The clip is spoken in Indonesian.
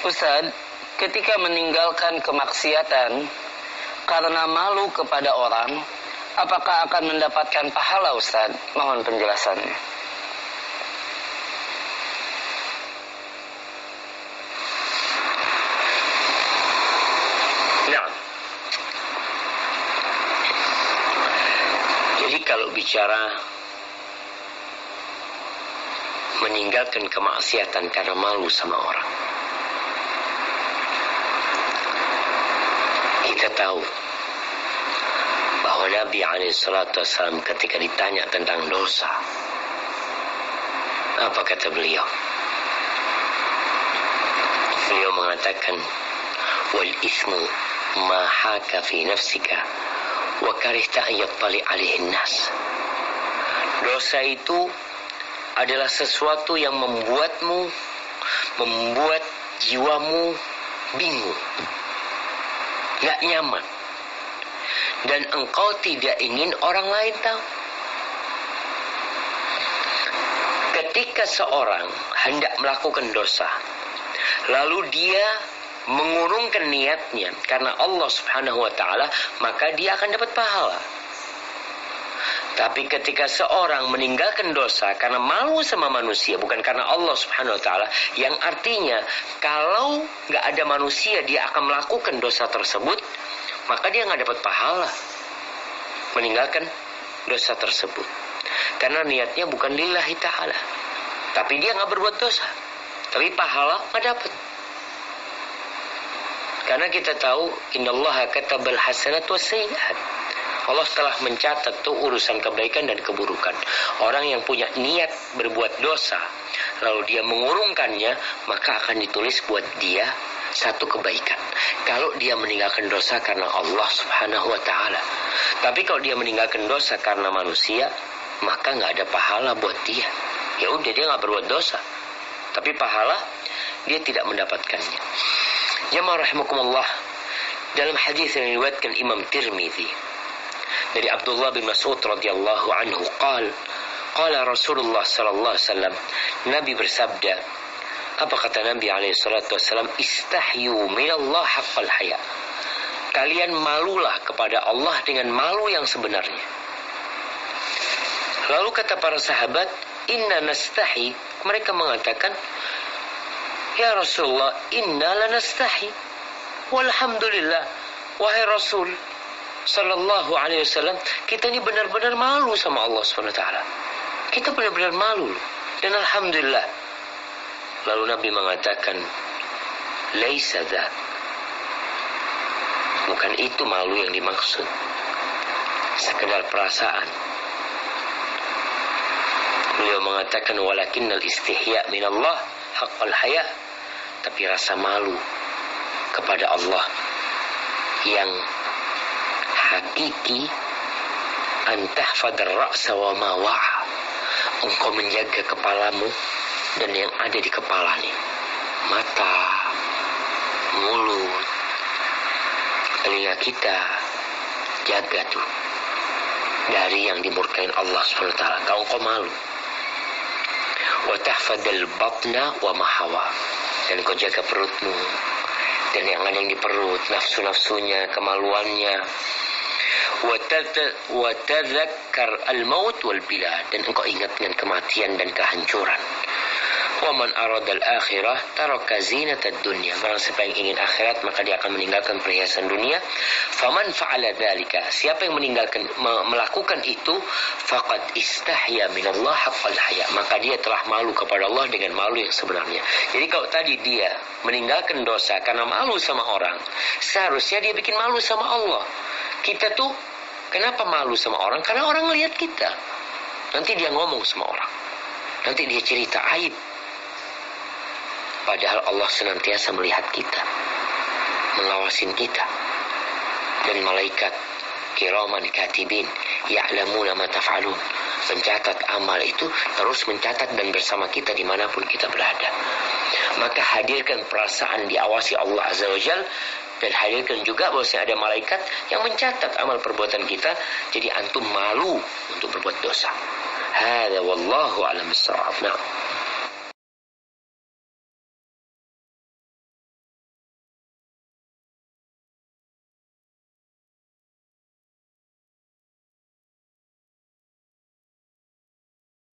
Ustaz, ketika meninggalkan kemaksiatan karena malu kepada orang, apakah akan mendapatkan pahala, Ustaz? Mohon penjelasannya. Nah, jadi kalau bicara meninggalkan kemaksiatan karena malu sama orang, kita tahu bahwa Nabi SAW ketika ditanya tentang dosa, apa kata beliau? Beliau mengatakan, wal ismu ma haka fi nafsika wa karihta an yattali alaihi nas. Dosa itu adalah sesuatu yang membuat jiwamu bingung, gak nyaman, dan engkau tidak ingin orang lain tahu. Ketika seorang hendak melakukan dosa, lalu dia mengurungkan niatnya karena Allah Subhanahu wa ta'ala, maka dia akan dapat pahala. Tapi ketika seorang meninggalkan dosa karena malu sama manusia, bukan karena Allah Subhanahu wa ta'ala, yang artinya kalau gak ada manusia dia akan melakukan dosa tersebut, maka dia gak dapat pahala meninggalkan dosa tersebut. Karena niatnya bukan lillahi ta'ala, tapi dia gak berbuat dosa, tapi pahala gak dapat. Karena kita tahu innallaha katabal hasanat was sayyi'at. Allah telah mencatat tuh urusan kebaikan dan keburukan. Orang yang punya niat berbuat dosa, lalu dia mengurungkannya, maka akan ditulis buat dia satu kebaikan. Kalau dia meninggalkan dosa karena Allah Subhanahu wa ta'ala. Tapi kalau dia meninggalkan dosa karena manusia, maka gak ada pahala buat dia. Ya udah, dia gak berbuat dosa, tapi pahala dia tidak mendapatkannya. Jamaah rahimakumullah, dalam hadis yang diriwayatkan Imam Tirmidzi dari Abdullah bin Mas'ud radhiyallahu anhu, qala Rasulullah sallallahu alaihi wasallam, Nabi bersabda, apa kata Nabi alaihi salatu wasallam? Istahyu minallah haqqal haya. Kalian malulah kepada Allah dengan malu yang sebenarnya. Lalu kata para sahabat, inna nastahi. Mereka mengatakan, ya Rasulullah, inna lanastahi. Walhamdulillah, wahai Rasul sallallahu alaihi wasallam, kita ini benar-benar malu sama Allah Subhanahu wa ta'ala. Kita benar-benar malu, dan alhamdulillah. Lalu Nabi mengatakan, laisa dzat. Bukan itu malu yang dimaksud, sekedar perasaan. Beliau mengatakan, walakinnal istihya minallah haqqal haya. Tapi rasa malu kepada Allah yang hakiki, antahfadar ra'sa wa ma wa'a. Engkau menjaga kepalamu dan yang ada di kepala nih, mata, mulut, telinga kita, jaga tuh dari yang dimurkain Allah SWT. Kalau engkau malu, wa tahfadal batna wa ma hawa, dan engkau jaga perutmu dan yang ada yang di perut, nafsu-nafsunya, kemaluannya. Wa tadzakkar al-maut wal bila, dan engkau ingat dengan kematian dan kehancuran. Wa man arada al-akhirah taraka zinatad dunya. Barang siapa yang ingin akhirat, maka dia akan meninggalkan perhiasan dunia. Faman fa'ala dzalika, siapa yang melakukan itu, faqad istahya minallah haqqal haya, maka dia telah malu kepada Allah dengan malu yang sebenarnya. Jadi kalau tadi dia meninggalkan dosa karena malu sama orang, seharusnya dia bikin malu sama Allah. Kita tuh kenapa malu sama orang? Karena orang ngelihat kita. Nanti dia ngomong sama orang, nanti dia cerita aib. Padahal Allah senantiasa melihat kita, mengawasin kita. Dan malaikat kiraman katibin ya'lamuna ma taf'alun, pencatat amal itu terus mencatat dan bersama kita dimanapun kita berada. Maka hadirkan perasaan diawasi Allah Azza wa Jal, dan hadirkan juga bahwasanya ada malaikat yang mencatat amal perbuatan kita. Jadi antum malu untuk berbuat dosa. Hada wallahu a'lam bissawab. Nah.